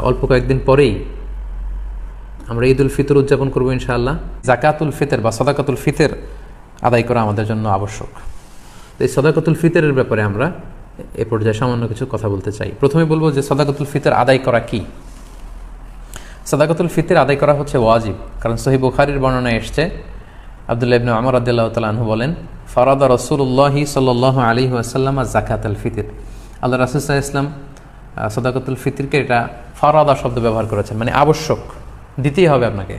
অল্প কয়েকদিন পরেই আমরা ঈদ উল ফিতর উদযাপন করবো ইনশাআল্লাহ। জাকাতুল ফিতর বা সদাকাতুল ফিতর আদায় করা আমাদের জন্য আবশ্যক। এই সদাকাতুল ফিতরের ব্যাপারে আমরা এ পর্যায়ে সামান্য কিছু কথা বলতে চাই। প্রথমে বলবো যে সদাকাতুল ফিতর আদায় করা কি। সদাকাতুল ফিতর আদায় করা হচ্ছে ওয়াজিব, কারণ সহিহ বুখারীর বর্ণনায় এসছে, আব্দুল্লাহ ইবনে উমর রাদিয়াল্লাহু তাআলা আনহু বলেন, ফারাদা রাসূলুল্লাহি সাল্লাল্লাহু আলাইহি ওয়াসাল্লাম যাকাতুল ফিতর। আল্লাহ রাসূল সাল্লাল্লাহু আলাইহি ওয়াসাল্লাম সদাকাতুল ফিতরকে এটা ফারাদা শব্দ ব্যবহার করেছেন, মানে আবশ্যক, দিতেই হবে আপনাকে।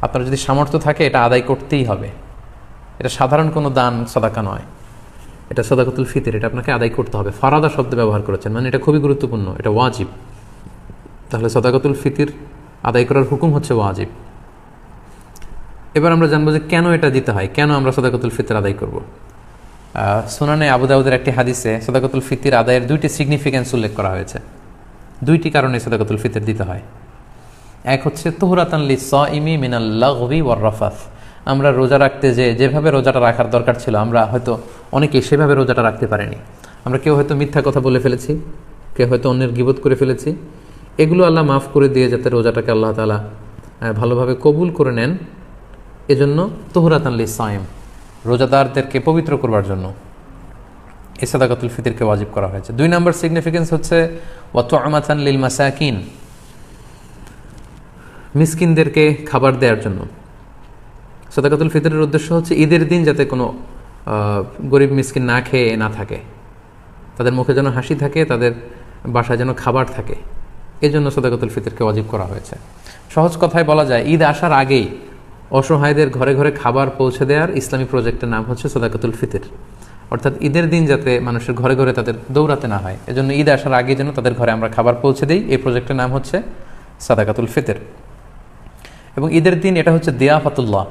আপনার যদি সামর্থ্য থাকে এটা আদায় করতেই হবে। এটা সাধারণ কোনো দান সদাকা নয়, এটা সদাকাতুল ফিতর, এটা আপনাকে আদায় করতে হবে। ফারাদা শব্দ ব্যবহার করেছেন, মানে এটা খুবই গুরুত্বপূর্ণ, এটা ওয়াজিব। তাহলে সদাকাতুল ফিতর আদায় করার হুকুম হচ্ছে ওয়াজিব। এবার আমরা জানবো যে কেন এটা দিতে হয়, কেন আমরা সদাকাতুল ফিতর আদায় করব। সুনানে আবু দাউদের একটি হাদিসে সদাকাতুল ফিতর আদায়ের দুইটি সিগনিফিক্যান্স উল্লেখ করা হয়েছে। দুইটি কারণে সদাকাতুল ফিতর দিতে হয়। এক হচ্ছে তুহরাতান লিস-সাইমি মিনাল লাগবি ওয়ার রাফাস। আমরা রোজা রাখতে যেভাবে রোজাটা রাখার দরকার ছিল, আমরা হয়তো অনেকে সেভাবে রোজাটা রাখতে পারিনি। আমরা কেউ হয়তো মিথ্যা কথা বলে ফেলেছি, কেউ হয়তো অন্যের গীবত করে ফেলেছি। এগুলো আল্লাহ মাফ করে দিয়ে যাতে রোজাটাকে আল্লাহ তাআলা ভালোভাবে কবুল করে নেন, এজন্য তুহরাতান লিস-সাইম, রোজাদারদেরকে পবিত্র করবার জন্য এই সাদাকাতুল ফিতরকে ওয়াজিব করা হয়েছে। দুই নম্বর সিগনিফিকেন্স হচ্ছে ওয়া তু'মাতান লিল মাসাকিন, মিসকিনদেরকে খাবার দেওয়ার জন্য। সাদাকাতুল ফিতরের উদ্দেশ্য হচ্ছে ঈদের দিন যাতে কোনো গরিব মিসকিন না খেয়ে না থাকে, তাদের মুখে যেন হাসি থাকে, তাদের বাসায় যেন খাবার থাকে, এই জন্য সাদাকাতুল ফিতরকে ওয়াজিব করা হয়েছে। সহজ কথায় বলা যায়, ঈদ আসার আগেই অসহায়দের ঘরে ঘরে খাবার পৌঁছে দেওয়ার ইসলামী প্রজেক্টের নাম হচ্ছে সাদাকাতুল ফিতর। অর্থাৎ ঈদের দিন যাতে মানুষের ঘরে ঘরে তাদের দৌড়াতে না হয়, এজন্য ঈদ আসার আগে যেন তাদের ঘরে আমরা খাবার পৌঁছে দিই, এই প্রজেক্টের নাম হচ্ছে সাদাকাতুল ফিতর। এবং ঈদের দিন এটা হচ্ছে দিয়াফাতুল্লাহ,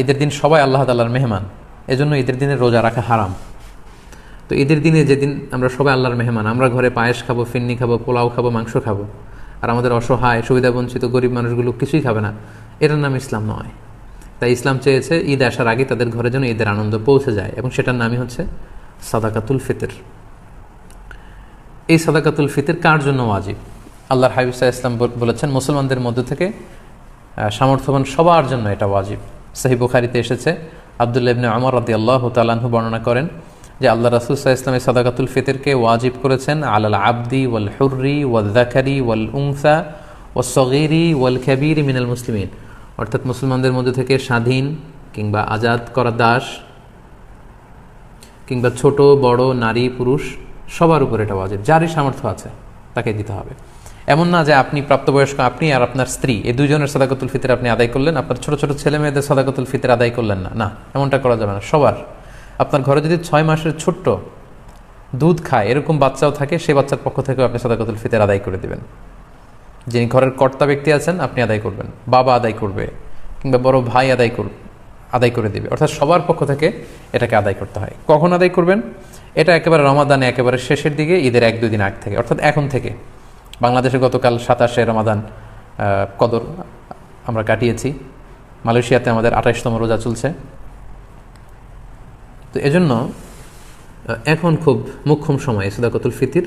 ঈদের দিন সবাই আল্লাহ তাআলার মেহমান, এজন্য ঈদের দিনে রোজা রাখা হারাম। তো ঈদের দিনে যেদিন আমরা সবাই আল্লাহর মেহমান, আমরা ঘরে পায়েস খাবো, ফিন্নি খাবো, পোলাও খাবো, মাংস খাবো, আর আমাদের অসহায় সুবিধাবঞ্চিত গরিব মানুষগুলো কিছুই খাবে না, এটার নাম ইসলাম নয়। তাই ইসলাম চেয়েছে ঈদ আসার আগে তাদের ঘরে যেন ঈদের আনন্দ পৌঁছে যায়, এবং সেটার নামই হচ্ছে সাদাকাতুল ফিতর। এই সাদাকাতুল ফিতর কার জন্য ওয়াজিব? আল্লাহর হাবিব সাল্লাল্লাহু আলাইহি ওয়াসাল্লাম বলেছেন, মুসলমানদের মধ্য থেকে সামর্থ্যবান সবার জন্য এটা ওয়াজিব। সহিহ বুখারীতে এসেছে, আব্দুল্লাহ ইবনে উমর রাদিয়াল্লাহু তাআলা আনহু বর্ণনা করেন যে আল্লাহ রাসূল সাল্লাল্লাহু আলাইহি ওয়াসাল্লাম সাদাকাতুল ফিতরকে ওয়াজিব করেছেন আলাল আবদি ওয়াল হুররি ওয়াল যাকারি ওয়াল উনসা ওয়াস সগীরি ওয়াল কাবীরি মিনাল মুসলিমিন। অর্থাৎ মুসলমানদের মধ্যে থেকে স্বাধীন কিংবা আজাদ করা দাস কিংবা ছোট বড় নারী পুরুষ সবার উপর এটা ওয়াজিব, যারই সামর্থ্য আছে তাকে দিতে হবে। এমন না যে আপনি প্রাপ্তবয়স্ক, আপনি আর আপনার স্ত্রী, এই দুজনের সাদাকাতুল ফিতর আপনি আদায় করলেন, আপনার ছোট ছোট ছেলে মেয়েদের সাদাকাতুল ফিতর আদায় করলেন না, না, এমনটা করা যাবে না। সবার, আপনার ঘরে যদি 6 মাসের ছোট্ট দুধ খায় এরকম বাচ্চাও থাকে, সেই বাচ্চার পক্ষ থেকেও আপনি সাদাকাতুল ফিতর আদায় করে দেবেন। যিনি ঘরের কর্তা ব্যক্তি আছেন আপনি আদায় করবেন, বাবা আদায় করবে, কিংবা বড় ভাই আদায় করে দেবে। অর্থাৎ সবার পক্ষ থেকে এটাকে আদায় করতে হয়। কখন আদায় করবেন? এটা একেবারে রমাদানে একেবারে শেষের দিকে, ঈদের 1-2 দিন আগ থেকে, অর্থাৎ এখন থেকে। বাংলাদেশে গতকাল 27শে রমাদান কদর আমরা কাটিয়েছি, মালয়েশিয়াতে আমাদের 28তম রোজা চলছে। তো এজন্য এখন খুব মোক্ষম সময় সাদাকাতুল ফিতর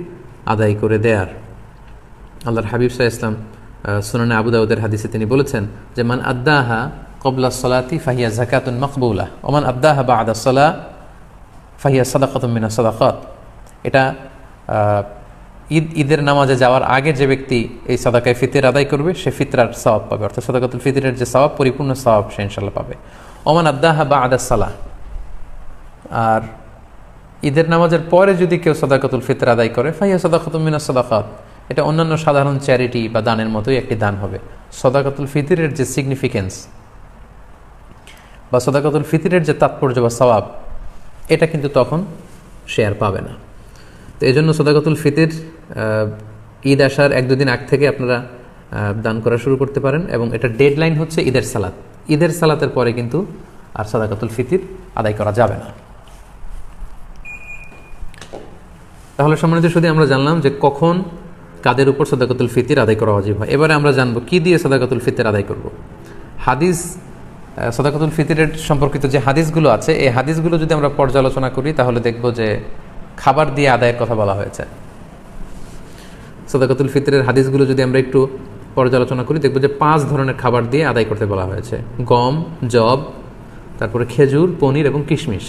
আদায় করে দেয়ার। আল্লাহর হাবিব সাল্লাল্লাহু আলাইহি ওয়াসাল্লাম সুনানে আবু দাউদের হাদিসে তিনি বলেছেন যে মান আদ্দাহা ক্বাবলা সলাতি ফাহিয়া যাকাতুন মাকবুলা ওয়া মান আদ্দাহা বা'দা সলাহ ফাহিয়া সাদাকাতুন মিনাস সাদাকাত। এটা ঈদের নামাজে যাওয়ার আগে যে ব্যক্তি এই সাদাকায়ে ফিতর আদায় করবে সে ফিতরার সওয়াব পাবে, অর্থাৎ সাদাকাতুল ফিতরের যে সওয়াব, পরিপূর্ণ সওয়াব সে ইনশাআল্লাহ পাবে। ওয়া মান আদ্দাহা বা'দা সালাহ, আর ঈদের নামাজের পরে যদি কেউ সাদাকাতুল ফিতর আদায় করে ফাহিয়া সাদাকাতুন মিনাস সাদাকাত, এটা অন্যান্য সাধারণ চ্যারিটি বা দানের মতোই একটি দান হবে। সাদাকাতুল ফিতরের যে সিগনিফিকেন্স বা সাদাকাতুল ফিতরের যে তাৎপর্য বা সওয়াব, এটা কিন্তু তখন সে আর পাবে না। তো এই জন্য সাদাকাতুল ফিতর ঈদ আসার 1-2 দিন আগ থেকে আপনারা দান করা শুরু করতে পারেন, এবং এটা ডেডলাইন হচ্ছে ঈদের সালাত। ঈদের সালাতের পরে কিন্তু আর সাদাকাতুল ফিতর আদায় করা যাবে না। তাহলে সম্মানিত শুধু আমরা জানলাম যে কখন কাদের উপর সাদাকাতুল ফিতর আদায় করা ওয়াজিব হয়। এবারে আমরা জানবো কি দিয়ে সাদাকাতুল ফিতর আদায় করব। হাদিস, সাদাকাতুল ফিতরের সম্পর্কিত যে হাদিসগুলো আছে, এই হাদিসগুলো যদি আমরা পর্যালোচনা করি তাহলে দেখব যে খাবার দিয়ে আদায়ের কথা বলা হয়েছে। সাদাকাতুল ফিতরের হাদিসগুলো যদি আমরা একটু পর্যালোচনা করি, দেখব যে 5 ধরনের খাবার দিয়ে আদায় করতে বলা হয়েছে। গম, জব, তারপরে খেজুর, পনির এবং কিশমিশ,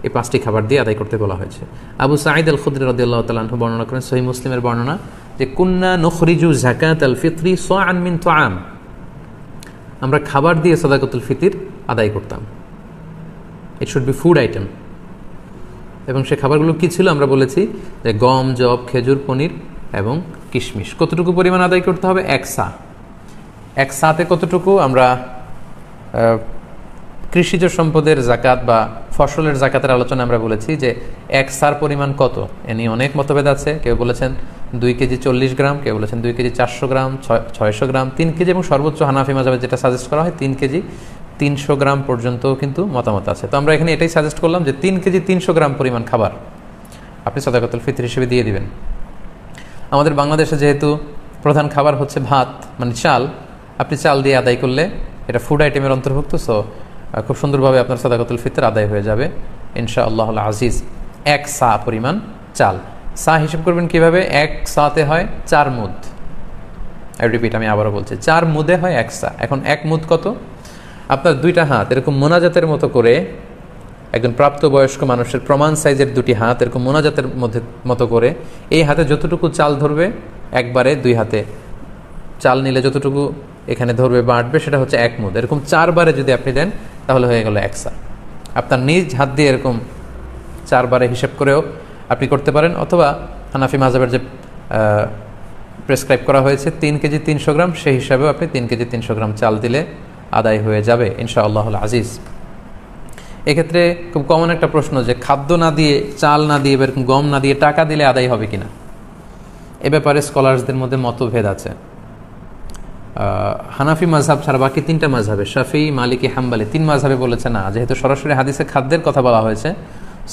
এই 5টি খাবার দিয়ে আদায় করতে বলা হয়েছে। আবু সাঈদ আল খুদরি রাদিয়াল্লাহু তাআলা আনহু বর্ণনা করেন, সহিহ মুসলিমের বর্ণনা, যে কুন্না নুখরিজু যাকাতাল ফিতরি সাআন মিন তুআম, আমরা খাবার দিয়ে সাদাকাতুল ফিতর আদায় করতাম। It should be food item. এবং সে খাবারগুলো কী ছিল আমরা বলেছি যে গম, জব, খেজুর, পনির এবং কিশমিশ। কতটুকু পরিমাণ আদায় করতে হবে? 1 সা। 1 সাতে কতটুকু? আমরা কৃষিজ সম্পদের জাকাত বা ফসলের জাকাতের আলোচনা আমরা বলেছি যে 1 সার পরিমাণ কত, এ নিয়ে অনেক মতভেদ আছে। কেউ বলেছেন 2 কেজি 40 গ্রাম, কেউ বলেছেন 2 কেজি 400 গ্রাম, 600 গ্রাম, 3 কেজি, এবং সর্বোচ্চ হানাফি মাযহাবে যেটা সাজেস্ট করা হয় 3 কেজি 300 গ্রাম পর্যন্তও কিন্তু মতামত আছে। তো আমরা এখানে এটাই সাজেস্ট করলাম যে 3 কেজি 300 গ্রাম পরিমাণ খাবার আপনি সাদাকাতুল ফিতর হিসেবে দিয়ে দিবেন। আমাদের বাংলাদেশে যেহেতু প্রধান খাবার হচ্ছে ভাত, মানে চাল, আপনি চাল দিয়ে আদায় করলে এটা ফুড আইটেমের অন্তর্ভুক্ত। সো খুব সুন্দরভাবে আপনার সাদাকাতুল ফিতর আদায় হয়ে যাবে ইনশাআল্লাহুল আজিজ। 1 সা পরিমাণ চাল। সা হিসেব করবেন কিভাবে? 1 সাতে হয় 4 মুদ। আমি আবারও বলছি, 4 মুদে হয় 1 সা। এখন 1 মুদ কত? আপনার 2টা হাত এরকম মোনাজাতের মতো করে, একজন প্রাপ্তবয়স্ক মানুষের প্রমাণ সাইজের 2টি হাত এরকম মোনাজাতের মতো করে, এই হাতে যতটুকু চাল ধরবে, একবারে 2 হাতে চাল নিলে যতটুকু এখানে ধরবে বা আটবে, সেটা হচ্ছে 1 মুদ। এরকম 4 বারে যদি আপনি দেন তাহলে হয়ে গেল 1 সা। আপনার নিজ হাত দিয়ে এরকম 4 বারে হিসেব করেও আপনি করতে পারেন, অথবা হানাফি মাযহাবের যে প্রেসক্রাইব করা হয়েছে 3 কেজি 300 গ্রাম, সেই হিসাবেও আপনি 3 কেজি 300 গ্রাম চাল দিলে আদায় হয়ে যাবে ইনশাআল্লাহুল আজিজ। এক্ষেত্রে খুব কমন একটা প্রশ্ন, যে খাদ্য না দিয়ে, চাল না দিয়ে, এরকম গম না দিয়ে টাকা দিলে আদায় হবে কিনা। এ ব্যাপারে স্কলার্সদের মধ্যে মতভেদ আছে। হানাফি মাযহাব ছাড়া বাকি 3টা মাযহাবে, শাফিঈ, মালিকি, হাম্বলি, 3 মাযহাবে বলেছে না, যেহেতু সরাসরি হাদিসে খাদ্যের কথা বলা হয়েছে,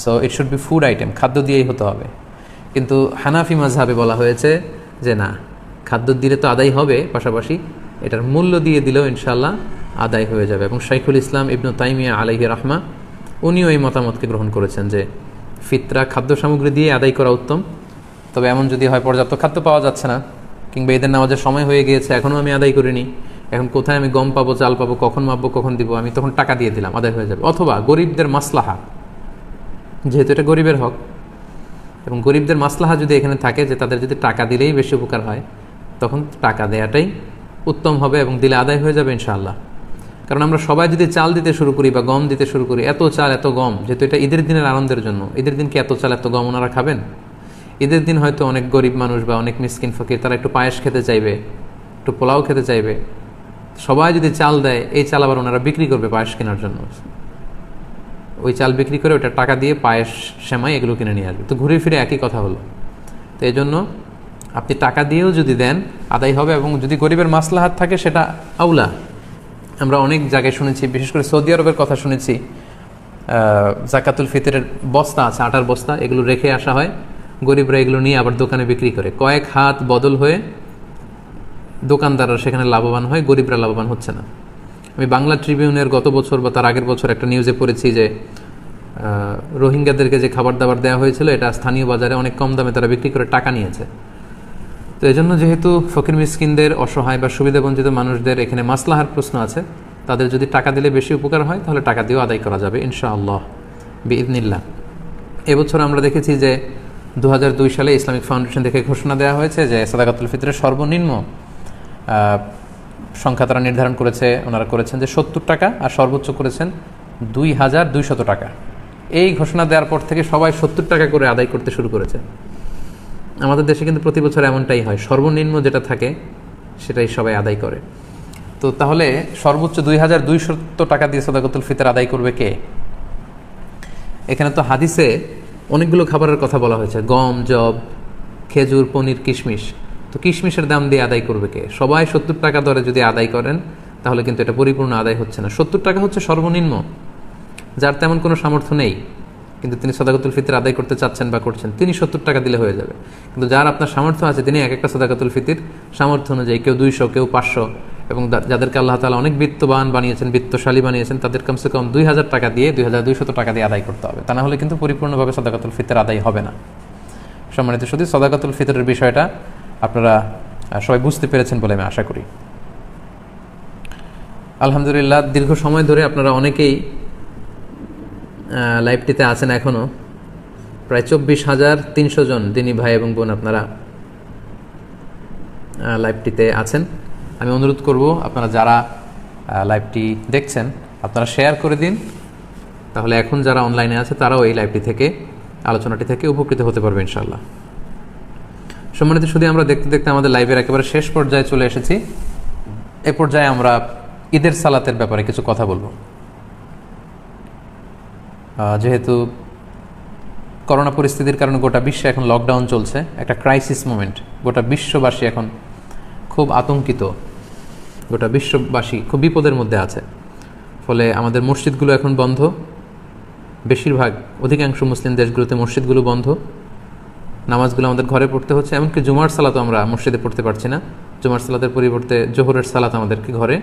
so it should be food item, খাদ্য দিয়েই হতে হবে। কিন্তু হানাফি মাযহাবে বলা হয়েছে যে না, খাদ্য দিলে তো আদায় হবে, পাশাপাশি এটার মূল্য দিয়ে দিলেও ইনশাআল্লাহ আদায় হয়ে যাবে। এবং শাইখুল ইসলাম ইবনু তাইমিয়া আলাইহি রাহমা, উনিও এই মতামতকে গ্রহণ করেছেন যে ফিতরা খাদ্য সামগ্রী দিয়ে আদায় করা উত্তম। তবে এমন যদি হয় পর্যাপ্ত খাদ্য পাওয়া যাচ্ছে না, কিংবা ঈদের নামাজের সময় হয়ে গিয়েছে, এখনও আমি আদায় করিনি, এখন কোথায় আমি গম পাবো, চাল পাবো, কখন মাপবো, কখন দিব, আমি তখন টাকা দিয়ে দিলাম, আদায় হয়ে যাবে। অথবা গরিবদের মাসলাহা, যেহেতু এটা গরিবের হক, এবং গরিবদের মাসলাহা যদি এখানে থাকে যে তাদের যদি টাকা দিলেই বেশি উপকার হয়, তখন টাকা দেওয়াটাই উত্তম হবে এবং দিলে আদায় হয়ে যাবে ইনশাআল্লাহ। কারণ আমরা সবাই যদি চাল দিতে শুরু করি বা গম দিতে শুরু করি, এত চাল এত গম, যেহেতু এটা ঈদের দিনের আনন্দের জন্য, ঈদের দিন কি এত চাল এত গম ওনারা খাবেন? ঈদের দিন হয়তো অনেক গরিব মানুষ বা অনেক মিসকিন ফকির তারা একটু পায়েস খেতে চাইবে, একটু পোলাও খেতে চাইবে। সবাই যদি চাল দেয়, এই চাল আবার ওনারা বিক্রি করবে পায়েস কেনার জন্য, ওই চাল বিক্রি করে ওটা টাকা দিয়ে পায়েস, সেমাই এগুলো কিনে নিয়ে আসবে। তো ঘুরে ফিরে একই কথা হলো। তো এই জন্য আপনি টাকা দিয়েও যদি দেন আদায় হবে, এবং যদি গরিবের মাসলাহাত থাকে সেটা আউলা। আমরা অনেক জায়গায় শুনেছি, বিশেষ করে সৌদি আরবের কথা শুনেছি, জাকাতুল ফিতরের বস্তা আছে, আটার বস্তা, এগুলো রেখে আসা হয়, গরিবরা এগুলো নিয়ে আবার দোকানে বিক্রি করে, কয়েক হাত বদল হয়ে দোকানদাররা সেখানে লাভবান হয়, গরিবরা লাভবান হচ্ছে না। আমি বাংলা ট্রিবিউনের গত বছর বা তার আগের বছর একটা নিউজে পড়েছি যে রোহিঙ্গাদেরকে যে খাবার দাবার দেওয়া হয়েছিল, এটা স্থানীয় বাজারে অনেক কম দামে তারা বিক্রি করে টাকা নিয়েছে। তো এই জন্য যেহেতু ফকির মিসকিনদের, অসহায় বা সুবিধাবঞ্চিত মানুষদের এখানে মাসলাহার প্রশ্ন আছে, তাদের যদি টাকা দিলে বেশি উপকার হয় তাহলে টাকা দিয়েও আদায় করা যাবে ইনশাআল্লাহ বিইذনিল্লাহ। এবছর আমরা দেখেছি যে 2002 সালে ইসলামিক ফাউন্ডেশন থেকে ঘোষণা দেওয়া হয়েছে যে সাদাকাতুল ফিতরের সর্বনিম্ন সংখ্যা তারা নির্ধারণ করেছে, ওনারা করেছেন যে 70 টাকা, আর সর্বোচ্চ করেছেন 2200 টাকা। এই ঘোষণা দেওয়ার পর থেকে সবাই 70 টাকা করে আদায় করতে শুরু করেছে। আমাদের দেশে কিন্তু প্রতি বছর এমনটাই হয়, সর্বনিম্ন যেটা থাকে সেটাই সবাই আদায় করে। তো তাহলে সর্বোচ্চ 2200 টাকা দিয়ে সাদাকাতুল ফিতর আদায় করবে কে? এখানে তো হাদিসে অনেকগুলো খাবারের কথা বলা হয়েছে, গম, জব, খেজুর, পনির, কিশমিশ। তো কিশমিশের দাম দিয়ে আদায় করবে কে? সবাই 70 টাকা দরে যদি আদায় করেন তাহলে কিন্তু এটা পরিপূর্ণ আদায় হচ্ছে না। 70 টাকা হচ্ছে সর্বনিম্ন। যার তেমন কোনো সামর্থ্য নেই কিন্তু তিনি সাদাকাতুল ফিতর আদায় করতে চাচ্ছেন বা করছেন, তিনি 70 টাকা দিলে হয়ে যাবে। কিন্তু যার আপনার সামর্থ্য আছে তিনি এক একটা সাদাকাতুল ফিতর সামর্থ্য অনুযায়ী, কেউ 200, কেউ 500, এবং যাদেরকে আল্লাহ তাআলা অনেক বিত্তবান বানিয়েছেন, বিত্তশালী বানিয়েছেন, তাদের কমসে কম 2000 টাকা দিয়ে, 2200 টাকা দিয়ে আদায় করতে হবে। তা না হলে কিন্তু পরিপূর্ণভাবে সাদাকাতুল ফিতর আদায় হবে না। সম্মানিত শুধু সাদাকাতুল ফিতরের বিষয়টা আপনারা সবাই বুঝতে পেরেছেন বলে আমি আশা করি। আলহামদুলিল্লাহ, দীর্ঘ সময় ধরে আপনারা অনেকেই লাইভটিতে আছেন, এখনও প্রায় 24,300 জন দিনী ভাই এবং বোন আপনারা লাইভটিতে আছেন। আমি অনুরোধ করব আপনারা যারা লাইভটি দেখছেন আপনারা শেয়ার করে দিন, তাহলে এখন যারা অনলাইনে আছে তারাও এই লাইভটি থেকে, আলোচনাটি থেকে উপকৃত হতে পারবে ইনশাআল্লাহ। সম্মানিত শুধু আমরা দেখতে দেখতে আমাদের লাইভের একেবারে শেষ পর্যায়ে চলে এসেছি। এ পর্যায়ে আমরা ঈদের সালাতের ব্যাপারে কিছু কথা বলবো। যেহেতু করোনা পরিস্থিতির কারণে গোটা বিশ্বে এখন লকডাউন চলছে, একটা ক্রাইসিস মোমেন্ট, গোটা বিশ্ববাসী এখন খুব আতঙ্কিত, গোটা বিশ্ববাসী খুব বিপদের মধ্যে আছে। ফলে আমাদের মসজিদগুলো এখন বন্ধ, বেশিরভাগ অধিকাংশ মুসলিম দেশগুলোতে মসজিদগুলো বন্ধ, নামাজগুলো আমাদের ঘরে পড়তে হচ্ছে। এমনকি জুমার সালাতও আমরা মসজিদে পড়তে পারছি না, জুমার সালাতের পরিবর্তে জোহরের সালাত আমাদেরকে ঘরে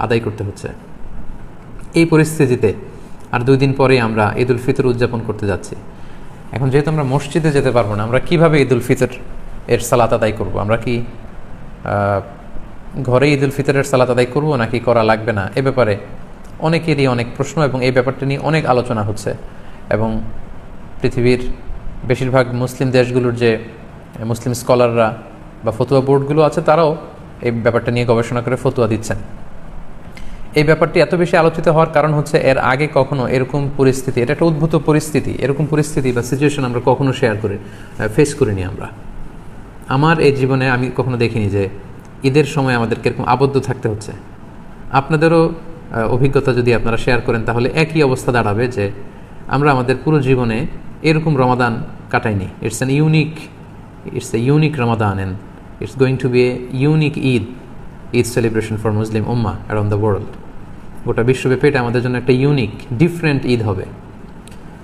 আদায় করতে হচ্ছে। এই পরিস্থিতিতে আর 2 দিন পরেই আমরা ঈদ উল ফিতর উদযাপন করতে যাচ্ছি। এখন যেহেতু আমরা মসজিদে যেতে পারবো না, আমরা কিভাবে ঈদ উল ফিতর এর সালাত আদায় করব? আমরা কি ঘরে ঈদ উল ফিতরের সালাত আদায় করব নাকি করা লাগবে না? এ ব্যাপারে অনেকেরই অনেক প্রশ্ন এবং এই ব্যাপারটা নিয়ে অনেক আলোচনা হচ্ছে। এবং পৃথিবীর বেশিরভাগ মুসলিম দেশগুলোর যে মুসলিম স্কলাররা বা ফতুয়া বোর্ডগুলো আছে তারাও এই ব্যাপারটা নিয়ে গবেষণা করে ফতুয়া দিচ্ছেন। এই ব্যাপারটি এত বেশি আলোচিত হওয়ার কারণ হচ্ছে এর আগে কখনো এরকম পরিস্থিতি, এটা একটা উদ্ভূত পরিস্থিতি, এরকম পরিস্থিতি বা সিচুয়েশন আমরা কখনো ফেস করিনি। আমার এই জীবনে আমি কখনো দেখিনি যে ঈদের সময় আমাদেরকে এরকম আবদ্ধ থাকতে হচ্ছে। আপনাদেরও অভিজ্ঞতা যদি আপনারা শেয়ার করেন তাহলে একই অবস্থা দাঁড়াবে যে আমরা আমাদের পুরো জীবনে এরকম রমাদান কাটাইনি। It's a unique Ramadan and it's going to be a unique Eid celebration for Muslim Ummah around the world. গোটা বিশ্বব্যাপী এটা আমাদের জন্য একটা ইউনিক ডিফারেন্ট ঈদ হবে।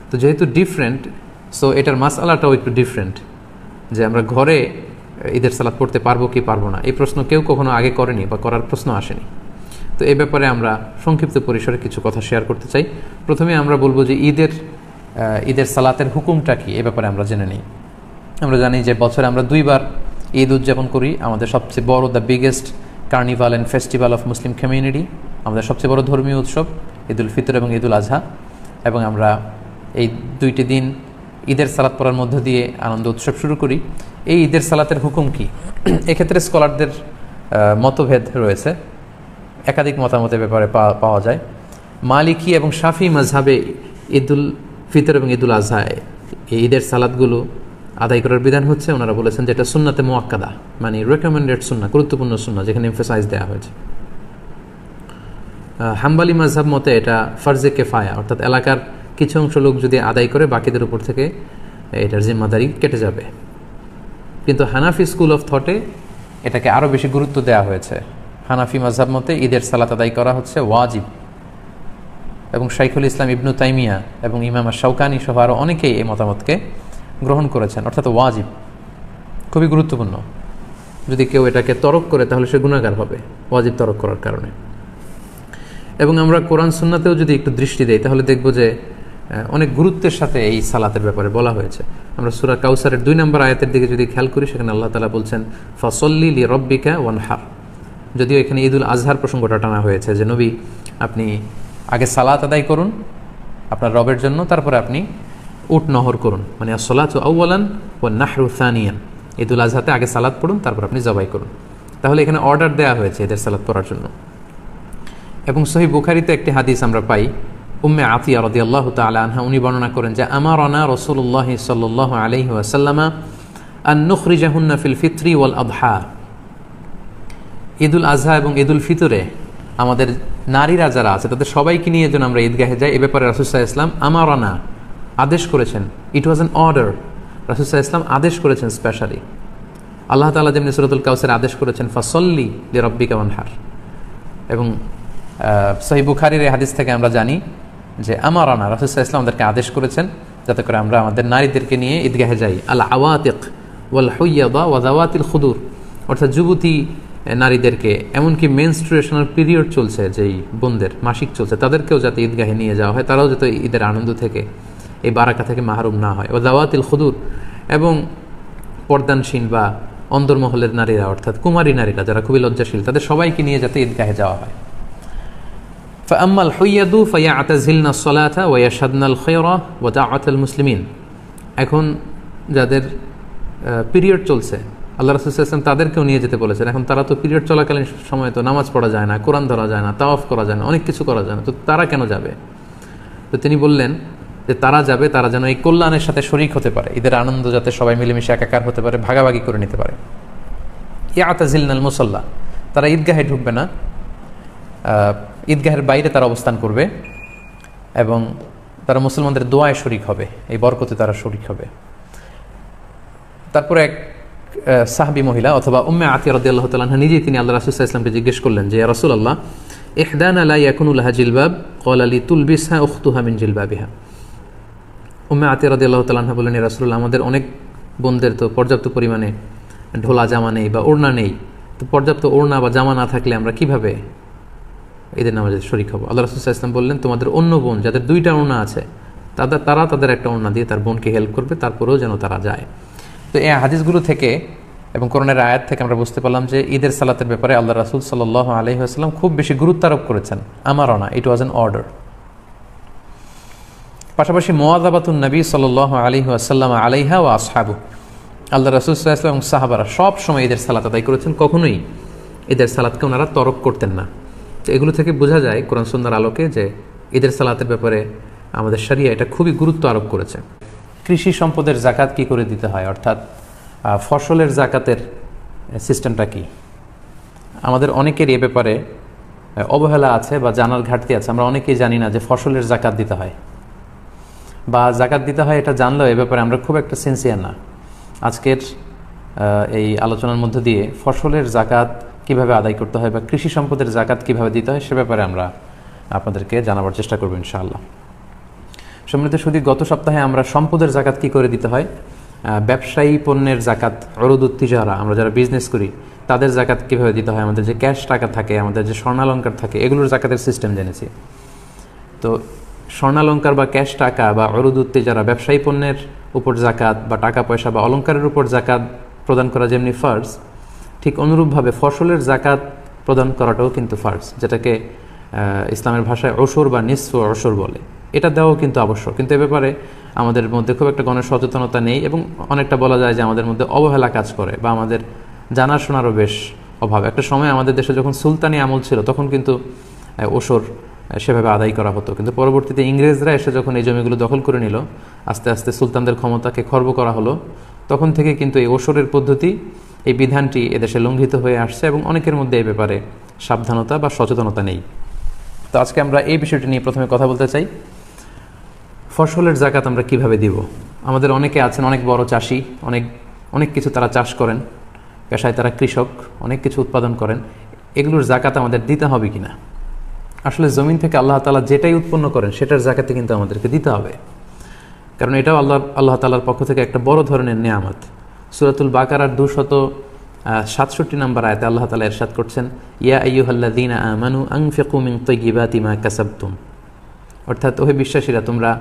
তো যেহেতু ডিফারেন্ট, সো এটার মাসআলাটাও একটু ডিফারেন্ট, যে আমরা ঘরে ঈদের সালাত পড়তে পারবো কি পারবো না, এই প্রশ্ন কেউ কখনো আগে করেনি বা করার প্রশ্ন আসেনি। তো এই ব্যাপারে আমরা সংক্ষিপ্ত পরিসরে কিছু কথা শেয়ার করতে চাই। প্রথমে আমরা বলবো যে ঈদের সালাতের হুকুমটা কি, এ ব্যাপারে আমরা জেনে নিই। আমরা জানি যে বছরে আমরা 2 বার ঈদ উদযাপন করি। আমাদের সবচেয়ে বড়, the biggest carnival and festival of Muslim community, আমাদের সবচেয়ে বড় ধর্মীয় উৎসব ঈদ উল ফিতর এবং ঈদ উল আজহা। এবং আমরা এই 2টি দিন ঈদের সালাত পড়ার মধ্য দিয়ে আনন্দ উৎসব শুরু করি। এই ঈদের সালাতের হুকুম কি, এক্ষেত্রে স্কলারদের মতভেদ রয়েছে, একাধিক মতামতের ব্যাপারে পাওয়া যায়। মালিকি এবং শাফি মাযহাবে ঈদ উল ফিতর এবং ঈদ উল আজহা এই ঈদের সালাতগুলো আদায় করার বিধান হচ্ছে, ওনারা বলেছেন যেটা সুন্নাতে মুআক্কাদা, মানে রেকমেন্ডেড সুন্নাহ, গুরুত্বপূর্ণ সুন্নাহ, যেখানে এমফাসাইজ দেওয়া হয়েছে। হাম্বালি মাযহাব মতে এটা ফরজে কেফায়া, অর্থাৎ এলাকার কিছু অংশ লোক যদি আদায় করে বাকিদের উপর থেকে এটার জিম্মাদারি কেটে যাবে। কিন্তু হানাফি স্কুল অফ থটে এটাকে আরও বেশি গুরুত্ব দেওয়া হয়েছে। হানাফি মাযহাব মতে ঈদের সালাত আদায় করা হচ্ছে ওয়াজিব, এবং শাইখুল ইসলাম ইবনু তাইমিয়া এবং ইমাম শাওকানি সহ আরও অনেকেই এই মতামতকে গ্রহণ করেছেন, অর্থাৎ ওয়াজিব, খুবই গুরুত্বপূর্ণ। যদি কেউ এটাকে তরক করে তাহলে সে গুনাহগার হবে ওয়াজিব তরক করার কারণে। এবং আমরা কোরআন সুন্নাতেও যদি একটু দৃষ্টি দেই তাহলে দেখব যে অনেক গুরুত্বের সাথে এই সালাতের ব্যাপারে বলা হয়েছে। আমরা সূরা কাউসারের 2 নম্বর আয়াতের দিকে যদি খেয়াল করি, সেখানে আল্লাহ তাআলা বলছেন ফাসল্লি লিরাব্বিকা ওয়ানহার। যদিও এখানে ঈদ উল আজহার প্রসঙ্গটা টানা হয়েছে যে নবী আপনি আগে সালাত আদায় করুন আপনার রবের জন্য, তারপরে আপনি উট নহর করুন, মানে আসসালাতু আউওয়ালান ওয়ান নাহরু সানিয়ান। ঈদ উল আজহাতে আগে সালাত পড়ুন, তারপর আপনি জবাই করুন। তাহলে এখানে অর্ডার দেওয়া হয়েছে এদের সালাত পড়ার জন্য। এবং সহিহ বুখারীতে একটি হাদিস আমরা পাই, উম্মে আতিয়া রাদিয়াল্লাহু তাআলা আনহা উনি বর্ণনা করেন যে আমারানা রাসূলুল্লাহ সাল্লাল্লাহু আলাইহি ওয়াসাল্লাম আন নুখরিজাহুন্না ফিল ফিত্রি ওয়াল আদহা। ঈদ উল আজহা এবং ঈদ উল ফিতরে আমাদের নারীরা যারা আছে তাদের সবাইকে নিয়ে যেন আমরা ঈদগাহে যাই, এ ব্যাপারে রাসূল সাল্লাল্লাহু আলাইহি ওয়াসাল্লাম আমারানা আদেশ করেছেন। ইট ওয়াজ অ্যান অর্ডার, রাসূল সাল্লাল্লাহু আলাইহি ওয়াসাল্লাম আদেশ করেছেন স্পেশালি। আল্লাহ তাআলা যেমনি সূরাতুল কাউসারে আদেশ করেছেন ফাসল্লি লিরাব্বিকা ওয়ানহার। এবং সহিহ বুখারীর এই হাদিস থেকে আমরা জানি যে আমারানা, রাসূল সাল্লাল্লাহু আলাইহি ওয়াসাল্লাম আমাদেরকে আদেশ করেছেন যাতে করে আমরা আমাদের নারীদেরকে নিয়ে ঈদগাহে যাই। আল আওয়াতিক ওয়াল হুইয়াদা ওয়া যাওয়াতিল খুদুর, অর্থাৎ যুবতী নারীদেরকে, এমনকি মেনস্ট্রুয়েশনাল পিরিয়ড চলছে যেই বোনদের মাসিক চলছে তাদেরকেও যাতে ঈদগাহে নিয়ে যাওয়া হয়, তারাও যাতে ঈদের আনন্দ থেকে এই বারাকা থেকে মাহরুম না হয়। ও যাওয়াতিল খুদুর, এবং পর্দানসীন বা অন্দরমহলের নারীরা অর্থাৎ কুমারী নারীরা যারা খুবই লজ্জাশীল তাদের সবাইকে নিয়ে যাতে ঈদগাহে যাওয়া হয়। فأما الحيض فيعتزلن الصلاة ويشهدن الخير ودعوة المسلمين। এখন যাদের পিরিয়ড চলছে আল্লাহ রাসূল সাল্লাল্লাহু আলাইহি ওয়াসাল্লাম তাদেরকেও নিয়ে যেতে বলেছেন। এখন তারা তো পিরিয়ড চলাকালীন সময় তো নামাজ পড়া যায় না, কোরআন ধরা যায় না, তাওয়াফ করা যায় না, অনেক কিছু করা যায় না, তো তারা কেন যাবে? তো তিনি বললেন যে তারা যাবে, তারা যেন এই কল্যাণের সাথে শরীক হতে পারে, ঈদের আনন্দ যাতে সবাই মিলেমিশে একাকার হতে পারে, ভাগাভাগি করে নিতে পারে। ইয়াতাজিলনাল মুসাল্লা, তারা ঈদগাহে ঢুকবে না, ঈদগাহের বাইরে তারা অবস্থান করবে এবং তারা মুসলমানদের দোয়ায় শরীক হবে, এই বরকতে তারা শরীক হবে। তারপরে এক সাহাবী মহিলা অথবা উম্মে আতিয়া রাদিয়াল্লাহু তাআলা আনহা নিজেই তিনি আল্লাহ রাসূল সাল্লাল্লাহু আলাইহি ওয়াসাল্লামকে জিজ্ঞেস করলেন যে ইয়া রাসূলুল্লাহ ইহদানা লা ইয়াকুনু লাহা জিলবাব ক্বালা লিতুলবিসহা উখতুহা মিন জিলবাবিহা। উম্মে আতিয়া রাদিয়াল্লাহু তাআলা আনহা বললেন ইয়া রাসূলুল্লাহ আমাদের অনেক বোনদের তো পর্যাপ্ত পরিমাণে ঢোলা জামা নেই বা ওড়না নেই, তো পর্যাপ্ত ওড়না বা জামা না থাকলে আমরা কিভাবে ঈদের নামাজে শরীক হব? আল্লাহ রাসূল সাল্লাল্লাহু আলাইহি ওয়াসাল্লাম বললেন তোমাদের অন্য বোন যাদের দুইটা ওড়না আছে তারা তাদের একটা ওড়না দিয়ে তার বোনকে হেল্প করবে, তারপরেও যেন তারা যায়। তো এই হাদিসগুলো থেকে এবং কোরআনের আয়াত থেকে আমরা বুঝতে পারলাম যে ঈদের সালাতের ব্যাপারে আল্লাহ রাসূল সাল্লাল্লাহু আলাইহি ওয়াসাল্লাম খুব বেশি গুরুত্ব আরোপ করেছেন, আমারও না, ইট ওয়াজ অ্যান অর্ডার। পাশাপাশি মুওয়াযাবাতুন নবী সাল্লাল্লাহু আলাইহি ওয়াসাল্লাম আলাইহা ওয়া আসহাবু, আল্লাহ রাসূল সাল্লাল্লাহু আলাইহি ওয়াসাল্লাম এবং সাহাবারা সব সময় ঈদের সালাত আদায় করেছেন, কখনোই ঈদের সালাতকে ওনারা তরক করতেন না। তো এগুলো থেকে বোঝা যায় কোরআন সুন্নাহর আলোকে যে ঈদের সালাতের ব্যাপারে আমাদের শরিয়া এটা খুবই গুরুত্ব আরোপ করেছে। কৃষি সম্পদের জাকাত কি করে দিতে হয়, অর্থাৎ ফসলের জাকাতের সিস্টেমটা কি? আমাদের অনেকের এ ব্যাপারে অবহেলা আছে বা জানার ঘাটতি আছে। আমরা অনেকেই জানি না যে ফসলের জাকাত দিতে হয় বা জাকাত দিতে হয়, এটা জানলেও এ ব্যাপারে আমরা খুব একটা সিনসিয়ার না। আজকের এই আলোচনার মধ্যে দিয়ে ফসলের জাকাত কিভাবে আদায় করতে হয় বা কৃষি সম্পদের জাকাত কিভাবে দিতে হয় সে ব্যাপারে আমরা আপনাদেরকে জানাবার চেষ্টা করব ইনশাআল্লাহ। সম্মানিত শুধু গত সপ্তাহে আমরা সম্পদের জাকাত কি করে দিতে হয়, ব্যবসায়ী পণ্যের জাকাত, উরুদুত তিজারা, আমরা যারা বিজনেস করি তাদের জাকাত কীভাবে দিতে হয়, আমাদের যে ক্যাশ টাকা থাকে, আমাদের যে স্বর্ণালঙ্কার থাকে, এগুলোর জাকাতের সিস্টেম জেনেছি। তো স্বর্ণালঙ্কার বা ক্যাশ টাকা বা উরুদুত তিজারা, ব্যবসায়ী পণ্যের উপর জাকাত বা টাকা পয়সা বা অলঙ্কারের উপর জাকাত প্রদান করা যেমনি ফার্জ, ঠিক অনুরূপভাবে ফসলের জাকাত প্রদান করাটাও কিন্তু ফার্জ, যেটাকে ইসলামের ভাষায় ওশর বা নিসফ ওশর বলে। এটা দেওয়াও কিন্তু আবশ্যক, কিন্তু এ ব্যাপারে আমাদের মধ্যে খুব একটা গণসচেতনতা নেই এবং অনেকটা বলা যায় যে আমাদের মধ্যে অবহেলা কাজ করে বা আমাদের জানাশোনারও বেশ অভাব। একটা সময় আমাদের দেশে যখন সুলতানি আমল ছিল তখন কিন্তু ওশর সেভাবে আদায় করা হতো, কিন্তু পরবর্তীতে ইংরেজরা এসে যখন এই জমিগুলো দখল করে নিল, আস্তে আস্তে সুলতানদের ক্ষমতাকে খর্ব করা হলো, তখন থেকে কিন্তু এই ওশরের পদ্ধতি, এই বিধানটি এদেশে লঙ্ঘিত হয়ে আসছে এবং অনেকের মধ্যে এই ব্যাপারে সাবধানতা বা সচেতনতা নেই। তো আজকে আমরা এই বিষয়টি নিয়ে প্রথমে কথা বলতে চাই, ফসলের জাকাত আমরা কিভাবে দিব। আমাদের অনেকে আছেন অনেক বড় চাষি, অনেক কিছু তারা চাষ করেন, পেশায় তারা কৃষক, অনেক কিছু উৎপাদন করেন, এগুলোর জাকাত আমাদের দিতে হবে কিনা? আসলে জমিন থেকে আল্লাহ তাআলা যেটাই উৎপন্ন করেন সেটার জাকাতে কিন্তু আমাদেরকে দিতে হবে, কারণ এটাও আল্লাহ তাআলার পক্ষ থেকে একটা বড় ধরনের নেয়ামত। সূরাতুল বাকারার 267 নম্বর আয়াতে আল্লাহ তাআলা ইরশাদ করছেন, ইয়া আইয়ুহাল্লাযীনা আমানু আনফিকু মিন তাইয়্যিবাতি মা কাসাবতুম, অর্থাৎ ওহে বিশ্বাসীরা তোমরা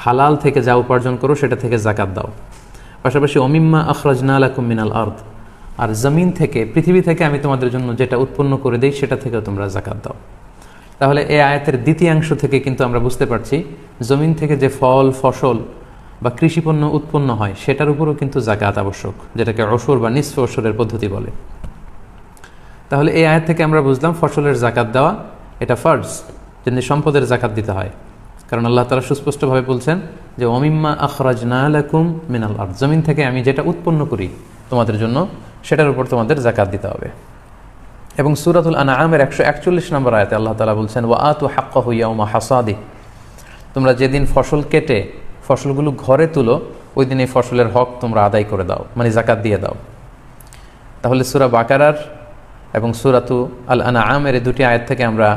হালাল থেকে যা উপার্জন করো সেটা থেকে জাকাত দাও। পাশাপাশি অমিম্মা আখরাজনা লাকুম মিনাল আরদ, আর জমিন থেকে, পৃথিবী থেকে আমি তোমাদের জন্য যেটা উৎপন্ন করে দেই সেটা থেকেও তোমরা জাকাত দাও। তাহলে এই আয়াতের দ্বিতীয়াংশ থেকে কিন্তু আমরা বুঝতে পারছি জমিন থেকে যে ফল ফসল বা কৃষিপণ্য উৎপন্ন হয় সেটার উপরও কিন্তু জাকাত আবশ্যক, যেটাকে ওশর বা নিসফ ওশরের পদ্ধতি বলে। তাহলে এই আয়াত থেকে আমরা বুঝলাম ফসলের জাকাত দেওয়া এটা ফার্জ, যেমনি সম্পদের জাকাত দিতে হয়, কারণ আল্লাহ তাআলা সুস্পষ্টভাবে বলছেন যে অমিম্মা আখরাজনা লাকুম মিনাল আরদ, জমিন থেকে আমি যেটা উৎপন্ন করি তোমাদের জন্য সেটার উপর তোমাদের জাকাত দিতে হবে। এবং সূরাতুল আনআমের 141 নম্বর আয়াতে আল্লাহ তাআলা বলছেন ওয়া আতু হাক্কাহু ইয়াউমা হাসাদি, তোমরা যেদিন ফসল কেটে ফসলগুলো ঘরে তুলো ওই দিন এই ফসলের হক তোমরা আদায় করে দাও, মানে জাকাত দিয়ে দাও। তাহলে সূরা বাকারার এবং সূরাতু আল আনআমের এই দুটি আয়াত থেকে আমরা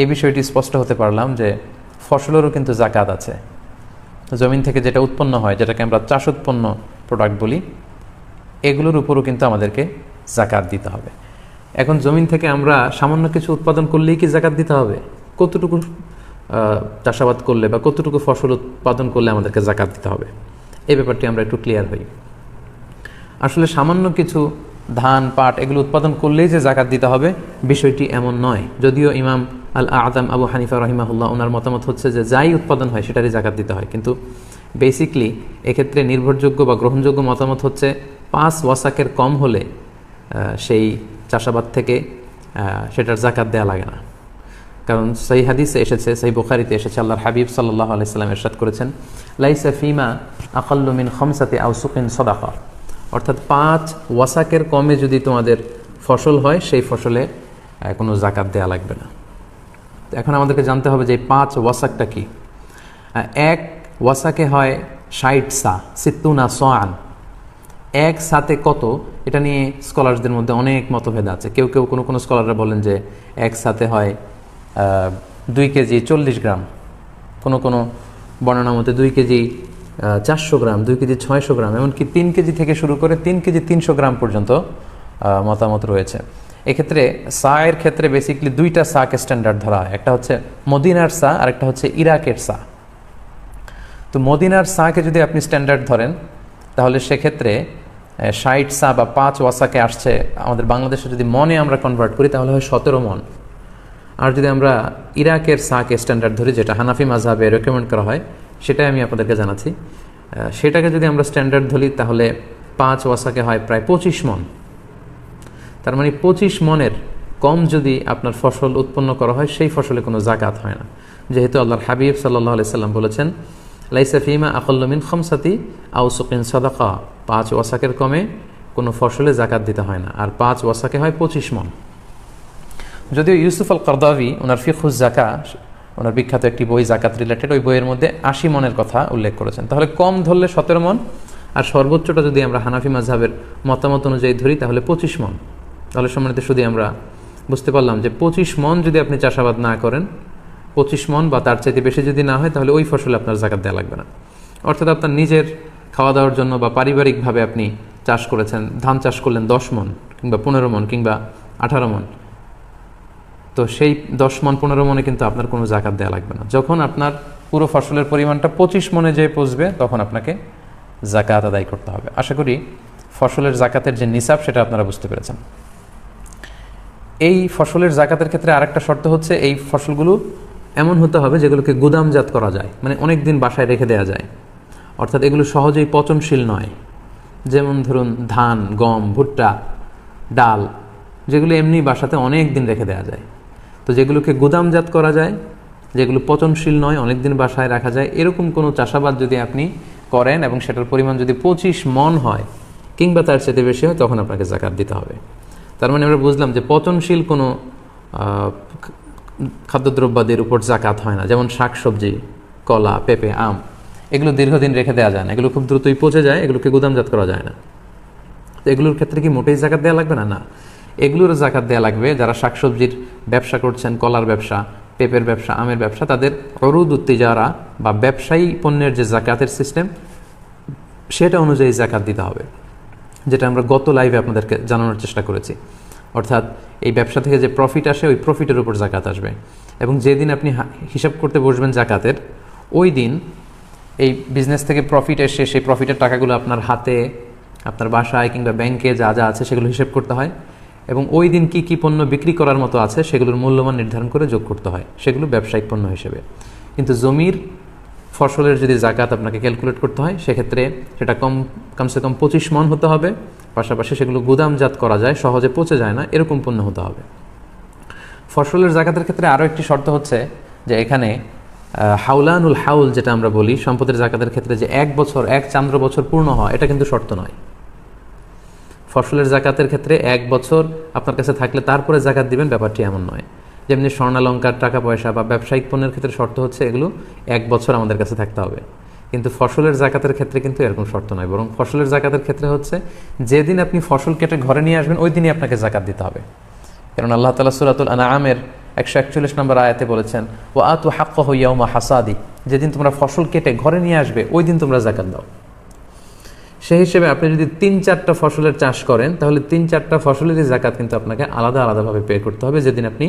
এই বিষয়টি স্পষ্ট হতে পারলাম যে ফসলেরও কিন্তু জাকাত আছে। জমিন থেকে যেটা উৎপন্ন হয়, যেটাকে আমরা চাষোৎপন্ন প্রোডাক্ট বলি, এগুলোর উপরও কিন্তু আমাদেরকে জাকাত দিতে হবে। এখন জমিন থেকে আমরা সামান্য কিছু উৎপাদন করলেই কি জাকাত দিতে হবে? কতটুকু চাষাবাদ করলে বা কতটুকু ফসল উৎপাদন করলে আমাদেরকে জাকাত দিতে হবে, এই ব্যাপারটি আমরা একটু ক্লিয়ার হই। আসলে সামান্য কিছু ধান পাট এগুলো উৎপাদন করলেই যে জাকাত দিতে হবে বিষয়টি এমন নয়। যদিও ইমাম আল আদম আবু হানিফা রহিমাহুল্লাহ ওনার মতামত হচ্ছে যে যাই উৎপাদন হয় সেটারই জাকাত দিতে হয়, কিন্তু বেসিকলি এক্ষেত্রে নির্ভরযোগ্য বা গ্রহণযোগ্য মতামত হচ্ছে 5 ওয়াসাকের কম হলে সেই চাষাবাদ থেকে সেটার জাকাত দেওয়া লাগে না। কারণ সেই হাদিসে এসেছে, সেই বুখারিতে এসেছে, আল্লাহর হাবিব সাল্লাল্লাহু আলাইহি সাল্লাম ইরশাদ করেছেন, লাইসা ফিমা আকাল্লু মিন খামসাতি আওসুকিন সাদাকা, অর্থাৎ 5 ওয়াসাকের কমে যদি তোমাদের ফসল হয় সেই ফসলে কোনো জাকাত দেওয়া লাগবে না। এখন আমাদেরকে জানতে হবে যে 5 ওয়াসাকটা কি। 1 ওয়াসাকে হয় 60 সা, 60 সাআন। 1 সাতে কত, এটা নিয়ে স্কলারদের মধ্যে অনেক মতভেদ আছে। কেউ কেউ কোনো স্কলাররা বলেন যে 1 সাতে হয় 2 কেজি 40 গ্রাম, কোনো বর্ণনা মতে 2 কেজি 400 গ্রাম, 2 কেজি 600 গ্রাম, এমনকি 3 কেজি থেকে শুরু করে 3 কেজি 300 গ্রাম পর্যন্ত মতামত রয়েছে। এক্ষেত্রে সায়ের ক্ষেত্রে বেসিকলি 2টা সাকে স্ট্যান্ডার্ড ধরা হয়, একটা হচ্ছে মদিনার সা আর একটা হচ্ছে ইরাকের সা। তো মদিনার সাকে যদি আপনি স্ট্যান্ডার্ড ধরেন তাহলে সেক্ষেত্রে 60 সা বা 5 ওয়াসাকে আসছে আমাদের বাংলাদেশে যদি মনে আমরা কনভার্ট করি তাহলে হয় 17 মন। আর যদি আমরা ইরাকের সাকে স্ট্যান্ডার্ড ধরি, যেটা হানাফি মাযহাবে রেকমেন্ড করা হয়, সেটাই আমি আপনাদেরকে জানাচ্ছি, সেটাকে যদি আমরা স্ট্যান্ডার্ড ধরি তাহলে 5 ওয়াসাকে হয় প্রায় 25 মন। তার মানে 25 মনের কম যদি আপনার ফসল উৎপন্ন করা হয় সেই ফসলে কোনো জাকাত হয় না, যেহেতু আল্লাহর হাবিব সাল্লাল্লাহু আলাইহি সাল্লাম বলেছেন, লাইসা ফিমা আকাল্লু মিন খামসাতি আওসুকিন সাদাকা, 5 ওয়াসাকের কমে কোনো ফসলে জাকাত দিতে হয় না, আর 5 ওয়াসাকে হয় 25 মন। যদিও ইউসুফ আল কারদাভি ওনার ফিকহুজ জাকা, ওনার বিখ্যাত একটি বই জাকাত রিলেটেড, ওই বইয়ের মধ্যে 80 মনের কথা উল্লেখ করেছেন। তাহলে কম ধরলে 17 মন, আর সর্বোচ্চটা যদি আমরা হানাফি মাযহাবের মতামত অনুযায়ী ধরি তাহলে 25 মন। তাহলে সম্মানিত শুধু আমরা বুঝতে পারলাম যে 25 মন যদি আপনি চাষাবাদ না করেন, 25 মন বা তার চাইতে বেশি যদি না হয় তাহলে ওই ফসলে আপনার জাকাত দেওয়া লাগবে না। অর্থাৎ আপনার নিজের খাওয়া দাওয়ার জন্য বা পারিবারিকভাবে আপনি চাষ করেছেন, ধান চাষ করলেন 10 মন কিংবা 15 মন কিংবা 18 মন, তো সেই 10 মন 15 মনে কিন্তু আপনার কোনো জাকাত দেওয়া লাগবে না। যখন আপনার পুরো ফসলের পরিমাণটা 25 মনে যেয়ে পৌঁছবে তখন আপনাকে জাকাত আদায় করতে হবে। আশা করি ফসলের জাকাতের যে নিসাব সেটা আপনারা বুঝতে পেরেছেন। এই ফসলের জাকাতের ক্ষেত্রে আরেকটা শর্ত হচ্ছে এই ফসলগুলো এমন হতে হবে যেগুলোকে গুদামজাত করা যায়, মানে অনেক দিন বাসায় রেখে দেওয়া যায়, অর্থাৎ এগুলো সহজেই পচনশীল নয়। যেমন ধরুন ধান, গম, ভুট্টা, ডাল, যেগুলো এমনি বাসাতে অনেক দিন রেখে দেওয়া যায়। তো যেগুলোকে গুদামজাত করা যায়, যেগুলো পচনশীল নয়, অনেক দিন বাসায় রাখা যায়, এরকম কোনো চাষাবাদ যদি আপনি করেন এবং সেটার পরিমাণ যদি 25 মন হয় কিংবা তার চেয়ে বেশি হয় তখন আপনাকে জাকাত দিতে হবে। তার মানে আমরা বুঝলাম যে পচনশীল কোনো খাদ্যদ্রব্যাদির উপর জাকাত হয় না। যেমন শাকসবজি, কলা, পেঁপে, আম, এগুলো দীর্ঘদিন রেখে দেওয়া যায় না, এগুলো খুব দ্রুতই পচে যায়, এগুলোকে গুদামজাত করা যায় না। তো এগুলোর ক্ষেত্রে কি মোটেই জাকাত দেওয়া লাগবে না? না, এগুলোর জাকাত দেওয়া লাগবে। যারা শাকসবজির ব্যবসা করছেন, কলার ব্যবসা, পেঁপের ব্যবসা, আমের ব্যবসা, তাদের উরুদ তিজারা বা ব্যবসায়ী পণ্যের যে জাকাতের সিস্টেম সেটা অনুযায়ী জাকাত দিতে হবে, যেটা আমরা গত লাইভে আপনাদেরকে জানানোর চেষ্টা করেছি। অর্থাৎ এই ব্যবসা থেকে যে প্রফিট আসে ওই প্রফিটের উপর জাকাত আসবে, এবং যেদিন আপনি হিসাব করতে বসবেন জাকাতের, ওই দিন এই বিজনেস থেকে প্রফিট এসে সেই প্রফিটের টাকাগুলো আপনার হাতে, আপনার বাসায় কিংবা ব্যাংকে যা যা আছে সেগুলো হিসাব করতে হয়, এবং ওই দিন কি কি পণ্য বিক্রি করার মতো আছে সেগুলোর মূল্যমান নির্ধারণ করে যোগ করতে হয়, সেগুলো ব্যবসায়িক পণ্য হিসেবে। কিন্তু জমির ফসলের যদি জাকাত আপনাকে ক্যালকুলেট করতে হয় সেক্ষেত্রে সেটা কমসে কম 25 মন হতে হবে, পাশাপাশি সেগুলো গুদামজাত করা যায়, সহজে পচে যায় না, এরকম পণ্য হতে হবে। ফসলের জাকাতের ক্ষেত্রে আরও একটি শর্ত হচ্ছে যে এখানে হাউলানুল হাউল যেটা আমরা বলি সম্পদের জাকাতের ক্ষেত্রে, যে 1 বছর 1 চান্দ্র বছর পূর্ণ হয়, এটা কিন্তু শর্ত নয়। ফসলের জাকাতের ক্ষেত্রে 1 বছর আপনার কাছে থাকলে তারপরে জাকাত দিবেন, ব্যাপারটি এমন নয়। যেমনি স্বর্ণালঙ্কার, টাকা পয়সা বা ব্যবসায়িক পণ্যের ক্ষেত্রে শর্ত হচ্ছে এগুলো 1 বছর আমাদের কাছে থাকতে হবে, কিন্তু ফসলের জাকাতের ক্ষেত্রে কিন্তু এরকম শর্ত নয়। বরং ফসলের জাকাতের ক্ষেত্রে হচ্ছে যেদিন আপনি ফসল কেটে ঘরে নিয়ে আসবেন ওই দিনই আপনাকে জাকাত দিতে হবে। কারণ আল্লাহ তাআলা সূরাতুল আনআমের 141 নম্বর আয়াতে বলেছেন, ওয়া আতু হাক্কাহু ইয়াউমা হাসাদি, যেদিন তোমরা ফসল কেটে ঘরে নিয়ে আসবে ওই দিন তোমরা জাকাত দাও। সেই হিসেবে আপনি যদি 3-4টা ফসলের চাষ করেন তাহলে 3-4টা ফসলেরই জাকাত কিন্তু আপনাকে আলাদা আলাদাভাবে পে করতে হবে যেদিন আপনি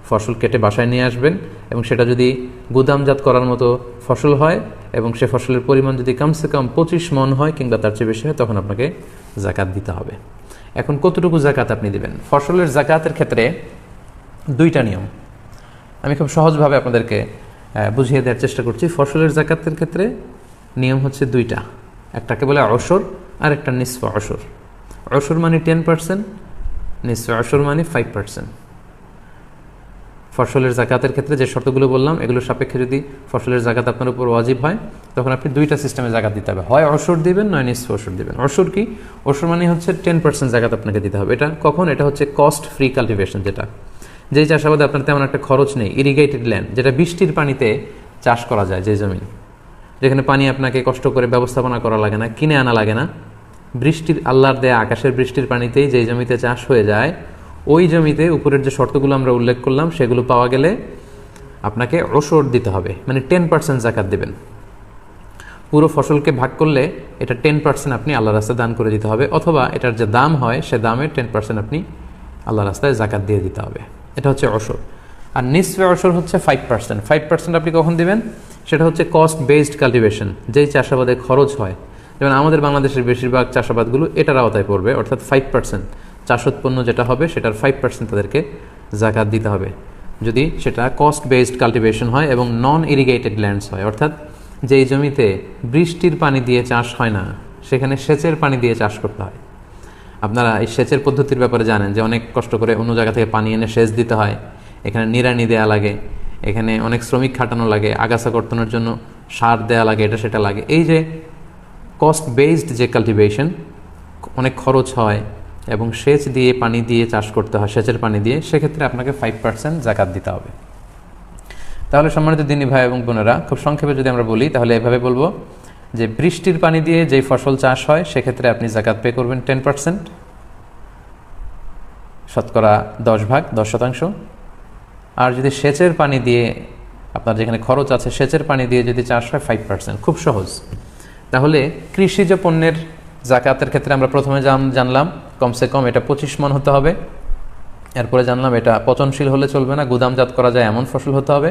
ফসল কেটে বাসায় নিয়ে আসবেন, এবং সেটা যদি গুদামজাত করার মতো ফসল হয় এবং সে ফসলের পরিমাণ যদি কমসে কম 25 মন হয় কিংবা তার চেয়ে বেশি হয় তখন আপনাকে জাকাত দিতে হবে। এখন কতটুকু জাকাত আপনি দিবেন? ফসলের জাকাতের ক্ষেত্রে দুইটা নিয়ম, আমি খুব সহজভাবে আপনাদেরকে বুঝিয়ে দেওয়ার চেষ্টা করছি। ফসলের জাকাতের ক্ষেত্রে নিয়ম হচ্ছে দুইটা, একটাকে বলে অশর আর একটা নিসফ অশর। অশর মানে 10%, নিসফ অশর মানে 5%। ফসলের জাকাতের ক্ষেত্রে যে শর্তগুলো বললাম এগুলোর সাপেক্ষে যদি ফসলের জাকাত আপনার উপর ওয়াজিব হয়, তখন আপনি দুইটা সিস্টেমে জাকাত দিতে হবে, হয় অশর দিবেন নয় নিসফ অশর দিবেন। অশর কি? অশর মানে হচ্ছে 10% জাকাত আপনাকে দিতে হবে। এটা কখন? এটা হচ্ছে কস্ট ফ্রি কাল্টিভেশন, যেই চাষাবাদে আপনার তেমন একটা খরচ নেই, ইরিগেটেড ল্যান্ড, যেটা বৃষ্টির পানিতে চাষ করা যায়, যে জমি, যেখানে পানি আপনাকে কষ্ট করে ব্যবস্থাপনা করা লাগে না, কিনে আনা লাগে না, বৃষ্টির আল্লাহর দেয়া আকাশের বৃষ্টির পানিতেই যেই জমিতে চাষ হয়ে যায়, ওই জমিতে উপরের যে শর্তগুলো আমরা উল্লেখ করলাম সেগুলো পাওয়া গেলে আপনাকে অশর দিতে হবে, মানে 10% জাকাত দেবেন। পুরো ফসলকে ভাগ করলে এটা 10% আপনি আল্লাহ রাস্তায় দান করে দিতে হবে, অথবা এটার যে দাম হয় সে দামের 10% আপনি আল্লাহ রাস্তায় জাকাত দিয়ে দিতে হবে। এটা হচ্ছে অশর। আর নিসফে অশর হচ্ছে 5%। 5% আপনি কখন দিবেন? সেটা হচ্ছে কস্ট বেসড কাল্টিভেশন, যেই চাষাবাদে খরচ হয়, যেমন আমাদের বাংলাদেশের বেশিরভাগ চাষাবাদগুলো এটার আওতায় পড়বে, অর্থাৎ 5% চাষোৎপন্ন যেটা হবে সেটার 5% তাদেরকে জাকাত দিতে হবে, যদি সেটা কস্ট বেসড কাল্টিভেশন হয় এবং নন ইরিগেটেড ল্যান্ডস হয়, অর্থাৎ যেই জমিতে বৃষ্টির পানি দিয়ে চাষ হয় না, সেখানে সেচের পানি দিয়ে চাষ করতে হয়। আপনারা এই সেচের পদ্ধতির ব্যাপারে জানেন যে অনেক কষ্ট করে অন্য জায়গা থেকে পানি এনে সেচ দিতে হয়, এখানে নিড়ানি দেওয়া লাগে, এখানে অনেক শ্রমিক খাটানো লাগে, আগাছা কর্তনের জন্য সার দেওয়া লাগে, এটা সেটা লাগে। এই যে কস্ট বেসড যে কাল্টিভেশন, অনেক খরচ হয় এবং সেচ দিয়ে পানি দিয়ে চাষ করতে হয়, সেচের পানি দিয়ে, সেক্ষেত্রে আপনাকে 5% জাকাত দিতে হবে। তাহলে সম্মানিত দিনী ভাই এবং বোনেরা, খুব সংক্ষেপে যদি আমরা বলি তাহলে এভাবে বলবো যে বৃষ্টির পানি দিয়ে যেই ফসল চাষ হয় সেক্ষেত্রে আপনি জাকাত পে করবেন 10%, শতকরা 10%। আর যদি সেচের পানি দিয়ে, আপনার যেখানে খরচ আছে সেচের পানি দিয়ে যদি চাষ হয় 5%। খুব সহজ। তাহলে কৃষিজ পণ্যের জাকাতের ক্ষেত্রে আমরা প্রথমে জানলাম কমসে কম এটা 25 মণ হতে হবে। এরপরে জানলাম এটা পচনশীল হলে চলবে না, গুদামজাত করা যায় এমন ফসল হতে হবে,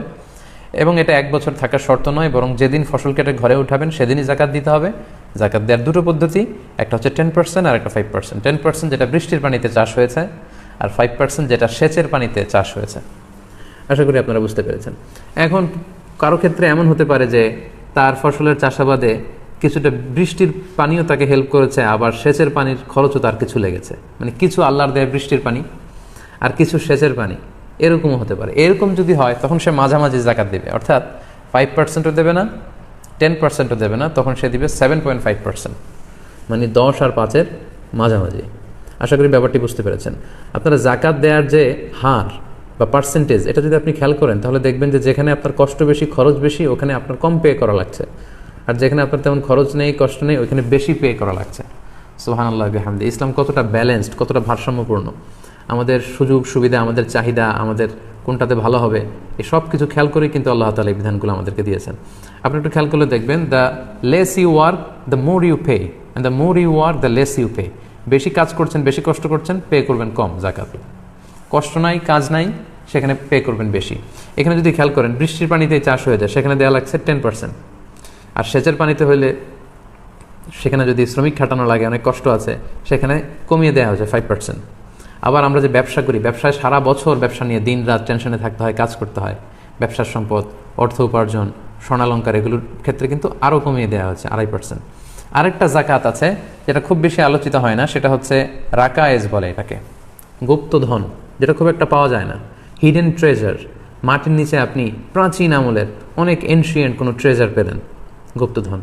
এবং এটা 1 বছর থাকার শর্ত নয়, বরং যেদিন ফসল কেটে ঘরে উঠাবেন সেদিনই জাকাত দিতে হবে। জাকাত দেওয়ার দুটো পদ্ধতি, একটা হচ্ছে 10% আর একটা 5%। 10% যেটা বৃষ্টির পানিতে চাষ হয়েছে, আর 5% যেটা সেচের পানিতে চাষ হয়েছে। আশা করি আপনারা বুঝতে পেরেছেন। এখন কারো ক্ষেত্রে এমন হতে পারে যে তার ফসলের চাষাবাদে কিছুটা বৃষ্টির পানিও তাকে হেল্প করেছে, আবার সেচের পানির খরচও তার কিছু লেগেছে, মানে কিছু আল্লাহর দেয় বৃষ্টির পানি আর কিছু সেচের পানি, এরকমও হতে পারে। এরকম যদি হয় তখন সে মাঝামাঝি জাকাত দেবে, অর্থাৎ 5%ও দেবে না, 10%ও দেবে না, তখন সে দিবে 7.5%, মানে 10 আর 5-এর মাঝামাঝি। আশা করি ব্যাপারটি বুঝতে পেরেছেন। আপনারা জাকাত দেওয়ার যে হার বা পার্সেন্টেজ, এটা যদি আপনি খেয়াল করেন তাহলে দেখবেন যে যেখানে আপনার কষ্ট বেশি, খরচ বেশি, ওখানে আপনার কম পে করা লাগছে, আর যেখানে আপনার তেমন খরচ নেই, কষ্ট নেই, ওইখানে বেশি পে করা লাগছে। সুবহানাল্লাহ বিহামদি। ইসলাম কতটা ব্যালেন্সড, কতটা ভারসাম্যপূর্ণ। আমাদের সুযোগ সুবিধা, আমাদের চাহিদা, আমাদের কোনটাতে ভালো হবে, এই সব কিছু খেয়াল করেই কিন্তু আল্লাহ তাআলা এই বিধানগুলো আমাদেরকে দিয়েছেন। আপনি একটু খেয়াল করলে দেখবেন, the less you work the more you pay, and the more you work the less you pay. বেশি কাজ করছেন, বেশি কষ্ট করছেন, পে করবেন কম জাকাত। কষ্ট নাই, কাজ নাই, সেখানে পে করবেন বেশি। এখানে যদি খেয়াল করেন বৃষ্টির পানিতে চাষ হয়ে যায়, সেখানে দেওয়া লাগছে 10%, আর সেচের পানিতে হইলে সেখানে যদি শ্রমিক খাটানো লাগে, অনেক কষ্ট আছে, সেখানে কমিয়ে দেওয়া হয়েছে 5%। আবার আমরা যে ব্যবসা করি, ব্যবসায় সারা বছর ব্যবসা নিয়ে দিন রাত টেনশনে থাকতে হয়, কাজ করতে হয়, ব্যবসার সম্পদ, অর্থ উপার্জন, স্বর্ণালঙ্কার, এগুলোর ক্ষেত্রে কিন্তু আরও কমিয়ে দেওয়া হয়েছে 2.5%। আরেকটা জাকাত আছে যেটা খুব বেশি আলোচিত হয় না, সেটা হচ্ছে রাকায়েজ বলে এটাকে, গুপ্তধন, যেটা খুব একটা পাওয়া যায় না, হিডেন ট্রেজার। মাটির নিচে আপনি প্রাচীন আমলের অনেক এনশিয়েন্ট কোনো ট্রেজার পেলেন, গুপ্তধন,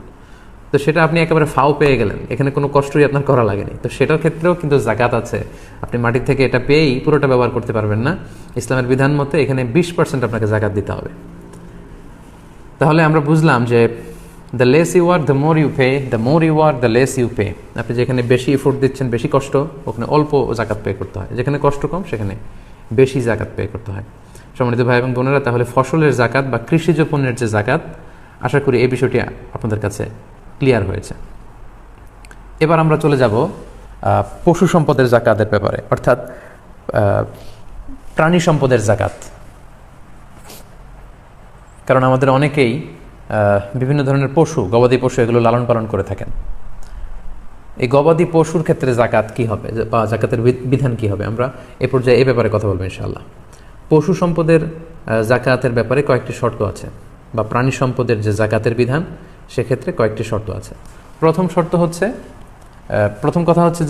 তো সেটা আপনি একেবারে ফাও পেয়ে গেলেন, এখানে কোনো কষ্টই আপনার করা লাগেনি, তো সেটার ক্ষেত্রেও কিন্তু জাকাত আছে। আপনি মাটির থেকে এটা পেয়েই পুরোটা ব্যবহার করতে পারবেন না, ইসলামের বিধান মতে এখানে 20% আপনাকে জাকাত দিতে হবে। তাহলে আমরা বুঝলাম যে the less you work the more you pay, the more you work the less you pay. আপনি যেখানে বেশি এফোর্ট দিচ্ছেন, বেশি কষ্ট, ওখানে অল্প জাকাত পে করতে হয়, যেখানে কষ্ট কম সেখানে বেশি জাকাত পে করতে হয়। সম্মানিত ভাই এবং বোনেরা, তাহলে ফসলের জাকাত বা কৃষিজ পণ্যের যে জাকাত, আশা করি এই বিষয়টি আপনাদের কাছে ক্লিয়ার হয়েছে। এবার আমরা চলে যাব পশু সম্পদের জাকাতের ব্যাপারে, অর্থাৎ প্রাণী সম্পদের জাকাত। কারণ আমাদের অনেকেই বিভিন্ন ধরনের পশু, গবাদি পশু, এগুলো লালন পালন করে থাকেন। এই গবাদি পশুর ক্ষেত্রে জাকাত কি হবে বা জাকাতের বিধান কি হবে, আমরা এ পর্যায়ে এই ব্যাপারে কথা বলবো ইনশাআল্লাহ। পশু সম্পদের জাকাতের ব্যাপারে কয়েকটি শর্ত আছে, বা প্রাণী সম্পদের যে জাকাতের বিধান সেক্ষেত্রে কয়েকটি শর্ত আছে। প্রথম কথা হচ্ছে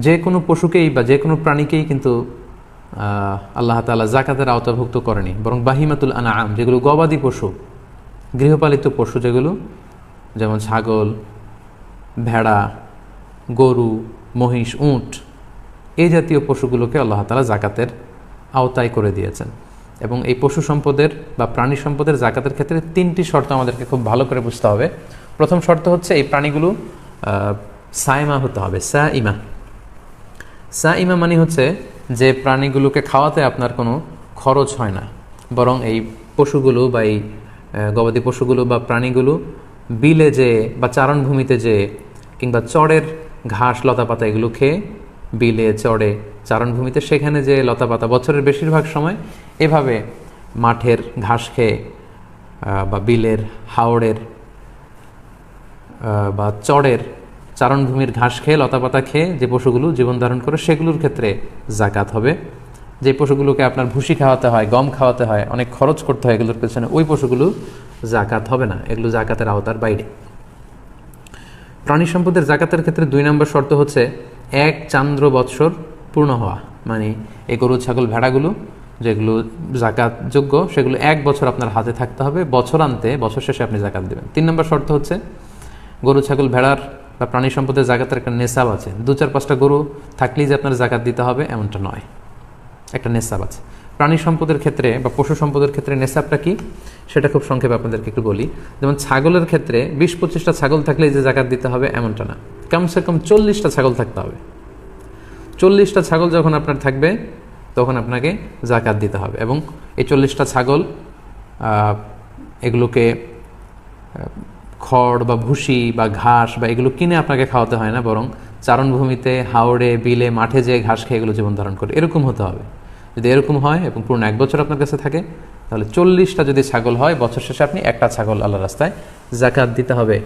যে কোনো পশুকেই বা যে কোনো প্রাণীকেই কিন্তু আল্লাহ তাআলা জাকাতের আওতাভুক্ত করেনি, বরং বাহিমাতুল আনআম, যেগুলো গবাদি পশু, গৃহপালিত পশু যেগুলো, যেমন ছাগল, ভেড়া, গরু, মহিষ, উট, এই জাতীয় পশুগুলোকে আল্লাহ তাআলা জাকাতের আওতায় করে দিয়েছেন। এবং এই পশু সম্পদের বা প্রাণী সম্পদের জাকাতের ক্ষেত্রে 3টি শর্ত আমাদেরকে খুব ভালো করে বুঝতে হবে। প্রথম শর্ত হচ্ছে এই প্রাণীগুলো সাইমা হতে হবে। সাইমা মানে হচ্ছে যে প্রাণীগুলোকে খাওয়াতে আপনার কোনো খরচ হয় না, বরং এই পশুগুলো বা এই গবাদি পশুগুলো বা প্রাণীগুলো বিলে যে বা চারণভূমিতে যে কিংবা চড়ের ঘাস লতাপাতা এগুলো খেয়ে, বিলে চড়ে চারণভূমিতে সেখানে যে লতাপাতা বছরের বেশিরভাগ সময় এভাবে মাঠের ঘাস খেয়ে বা বিলের, হাওড়ের বা চড়ের চারণভূমির ঘাস খেয়ে লতাপাতা খেয়ে যে পশুগুলো জীবন ধারণ করে সেগুলোর ক্ষেত্রে জাকাত হবে। যে পশুগুলোকে আপনার ভুসি খাওয়াতে হয়, গম খাওয়াতে হয়, অনেক খরচ করতে হয় এগুলোর পেছনে, ওই পশুগুলো জাকাত হবে না, এগুলো জাকাতের আওতার বাইরে। প্রাণী সম্পদের জাকাতের ক্ষেত্রে 2 নম্বর শর্ত হচ্ছে 1 চান্দ্র বৎসর পূর্ণ হওয়া, মানে এই গরু, ছাগল, ভেড়াগুলো যেগুলো জাকাতযোগ্য সেগুলো 1 বছর আপনার হাতে থাকতে হবে, বছরান্তে, বছর শেষে আপনি জাকাত দেবেন। 3 নম্বর শর্ত হচ্ছে গরু, ছাগল, ভেড়ার বা প্রাণী সম্পদের জাকাতের একটা নেশাব আছে। 2-4-5টা গরু থাকলেই যে আপনার জাকাত দিতে হবে এমনটা নয়, একটা নেশাব আছে। প্রাণী সম্পদের ক্ষেত্রে বা পশু সম্পদের ক্ষেত্রে নেশাবটা কি সেটা খুব সংক্ষেপে আপনাদেরকে একটু বলি। যেমন ছাগলের ক্ষেত্রে 20-25টা ছাগল থাকলেই যে জাকাত দিতে হবে এমনটা না, কমসে কম 40টা ছাগল থাকতে হবে। 40টা ছাগল যখন আপনার থাকবে তখন আপনাকে জাকাত দিতে হবে। এবং এই 40টা ছাগল এগুলোকে খড় বা ভুসি বা ঘাস বা এগুলো কিনে আপনাকে খাওয়াতে হয় না, বরং চারণভূমিতে, হাওড়ে, বিলে, মাঠে যে ঘাস খেয়ে এগুলো জীবন ধারণ করে, এরকম হতে হবে। যদি এরকম হয় এবং পূর্ণ 1 বছর আপনার কাছে থাকে, তাহলে 40টা যদি ছাগল হয়, বছর শেষে আপনি একটা ছাগল আল্লাহর রাস্তায় জাকাত দিতে হবে।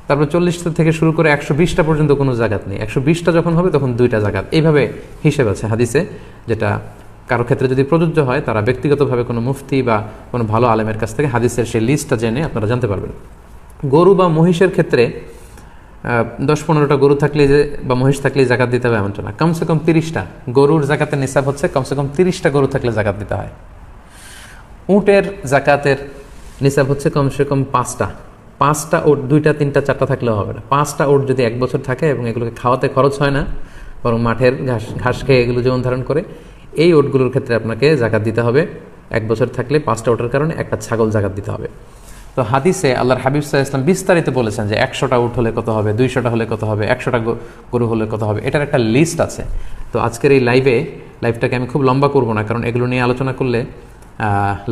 তারপর 40টা থেকে শুরু করে 120টা পর্যন্ত কোনো জাকাত নেই। 120টা যখন হবে তখন 2টা জাকাত, এইভাবে হিসেব আছে হাদিসে, যেটা কারো ক্ষেত্রে যদি প্রযোজ্য হয় তারা ব্যক্তিগতভাবে কোনো মুফতি বা কোনো ভালো আলেমের কাছ থেকে হাদিসের সেই লিস্টটা জেনে আপনারা জানতে পারবেন। গরু বা মহিষের ক্ষেত্রে 10-15টা গরু থাকলে যে বা মহিষ থাকলে জাকাত দিতে হবে এমনটা না, কমসে কম 30টা গরুর জাকাতের নিসাব হচ্ছে কমসে কম 30টা গরু থাকলে জাকাত দিতে হয়। উটের জাকাতের নিসাব হচ্ছে কমসে কম 5টা উট, 2টা 3টা 4টা থাকলেও হবে না। 5টা উট যদি 1 বছর থাকে এবং এগুলোকে খাওয়াতে খরচ হয় না, বরং মাঠের ঘাস খেয়ে এগুলো জীবন ধারণ করে, এই উটগুলোর ক্ষেত্রে আপনাকে জাকাত দিতে হবে। 1 বছর থাকলে 5টা উটের কারণে একটা ছাগল জাকাত দিতে হবে। তো হাদিসে আল্লাহর হাবিব সাল্লাল্লাহু আলাইহি ওয়াসাল্লাম বিস্তারিত বলেছেন যে 100টা উট হলে কত হবে, 200টা হলে কত হবে, 100টা গরু হলে কত হবে, এটার একটা লিস্ট আছে। তো আজকের এই লাইভটাকে আমি খুব লম্বা করব না, কারণ এগুলো নিয়ে আলোচনা করলে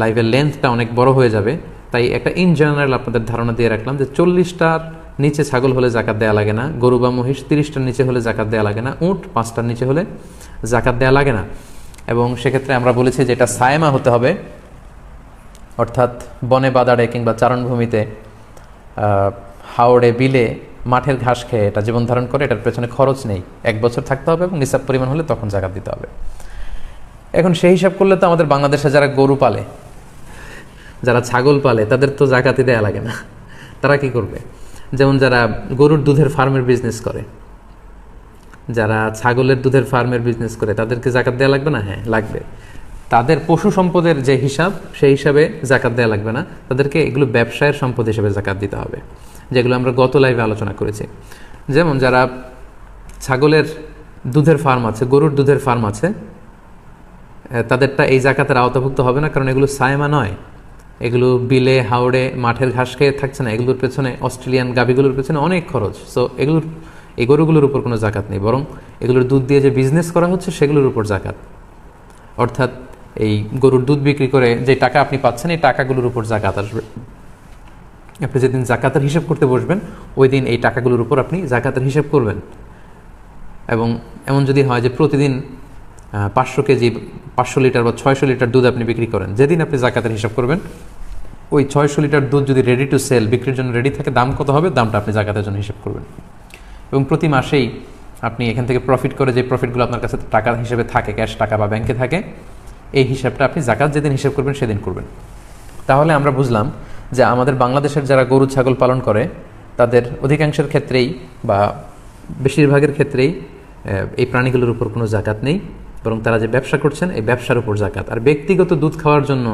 লাইভের লেন্থটা অনেক বড় হয়ে যাবে। তাই একটা ইন জেনারেল আপনাদের ধারণা দিয়ে রাখলাম যে 40টার নিচে ছাগল হলে জাকাত দেওয়া লাগে না, গরু বা মহিষ 30টার নিচে হলে জাকাত দেওয়া লাগে না, উট 5টার নিচে হলে জাকাত দেওয়া লাগে না। এবং সেক্ষেত্রে আমরা বলেছি যে এটা সায়মা হতে হবে, অর্থাৎ বনে বাদারে কিংবা চারণভূমিতে, হাওড়ে, বিলে, মাঠের ঘাস খেয়ে এটা জীবন ধারণ করে, এটার পেছনে খরচ নেই, 1 বছর থাকতে হবে এবং নিসাব পরিমাণ হলে তখন জাকাত দিতে হবে। এখন সেই হিসাব করলে তো আমাদের বাংলাদেশে যারা গরু পালে, যারা ছাগল পালে, তাদের তো জাকাতই দেয়া লাগে না। তারা কি করবে? যেমন যারা গরুর দুধের ফার্মের বিজনেস করে, যারা ছাগলের দুধের ফার্মের বিজনেস করে, তাদেরকে জাকাত দেওয়া লাগবে না? হ্যাঁ, লাগবে। তাদের পশু সম্পদের যে হিসাব, সেই হিসাবে জাকাত দেওয়া লাগবে না, তাদেরকে এগুলো ব্যবসায়ের সম্পদ হিসেবে জাকাত দিতে হবে, যেগুলো আমরা গত লাইভে আলোচনা করেছি। যেমন যারা ছাগলের দুধের ফার্ম আছে, গরুর দুধের ফার্ম আছে, তাদেরটা এই জাকাতের আওতাভুক্ত হবে না, কারণ এগুলো সায়মা নয়, এগুলো বিলে, হাওড়ে, মাঠের ঘাস খেয়ে থাকছে না, এগুলোর পেছনে, অস্ট্রেলিয়ান গাভীগুলোর পেছনে অনেক খরচ। সো এই গরুগুলোর উপর কোনো জাকাত নেই, বরং এগুলোর দুধ দিয়ে যে বিজনেস করা হচ্ছে সেগুলোর উপর জাকাত। অর্থাৎ এই গরুর দুধ বিক্রি করে যে টাকা আপনি পাচ্ছেন, এই টাকাগুলোর উপর জাকাত আসবে। আপনি যেদিন জাকাতের হিসাব করতে বসবেন, ওই দিন এই টাকাগুলোর উপর আপনি জাকাতের হিসাব করবেন। এবং এমন যদি হয় যে প্রতিদিন 500 কেজি, 500 লিটার বা 600 লিটার দুধ আপনি বিক্রি করেন, যেদিন আপনি জাকাতের হিসাব করবেন, ওই 600 লিটার দুধ যদি রেডি টু সেল, বিক্রির জন্য রেডি থাকে, দাম কত হবে, দামটা আপনি জাকাতের জন্য হিসাব করবেন। এবং প্রতি মাসেই আপনি এখান থেকে প্রফিট করে যে প্রফিটগুলো আপনার কাছে টাকা হিসেবে থাকে, ক্যাশ টাকা বা ব্যাংকে থাকে, এই হিসাবটা আপনি জাকাত যেদিন হিসাব করবেন সেদিন করবেন। তাহলে আমরা বুঝলাম যে আমাদের বাংলাদেশের যারা গরু ছাগল পালন করে তাদের অধিকাংশের ক্ষেত্রেই বা বেশিরভাগের ক্ষেত্রেই এই প্রাণীগুলোর উপর কোনো জাকাত নেই, বরং তারা যে ব্যবসা করছেন এই ব্যবসার উপর জাকাত। আর ব্যক্তিগত দুধ খাওয়ার জন্য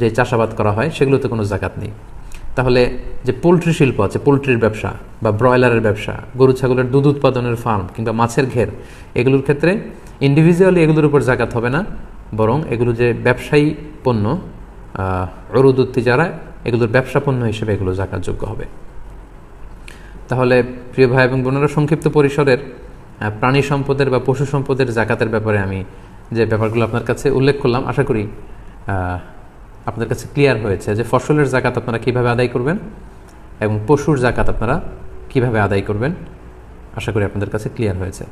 যে চাষাবাদ করা হয় সেগুলোতে কোনো জাকাত নেই। তাহলে যে পোলট্রি শিল্প আছে, পোলট্রির ব্যবসা বা ব্রয়লারের ব্যবসা, গরু ছাগলের দুধ উৎপাদনের ফার্ম কিংবা মাছের ঘের, এগুলোর ক্ষেত্রে ইন্ডিভিজুয়ালি এগুলোর উপর জাকাত হবে না, বরং এগুলো যে ব্যবসায়ী পণ্য, উরুদ তিজারা, এগুলোর ব্যবসা পণ্য হিসেবে এগুলো জাকাতযোগ্য হবে। তাহলে প্রিয় ভাই এবং বোনেরা, সংক্ষিপ্ত পরিসরের প্রাণী সম্পদের বা পশু সম্পদের জাকাতের ব্যাপারে আমি যে ব্যাপারগুলো আপনার কাছে উল্লেখ করলাম, আশা করি আপনাদের কাছে ক্লিয়ার হয়েছে যে ফসলের জাকাত আপনারা কীভাবে আদায় করবেন এবং পশুর জাকাত আপনারা কীভাবে আদায় করবেন। আশা করি আপনাদের কাছে ক্লিয়ার হয়েছে।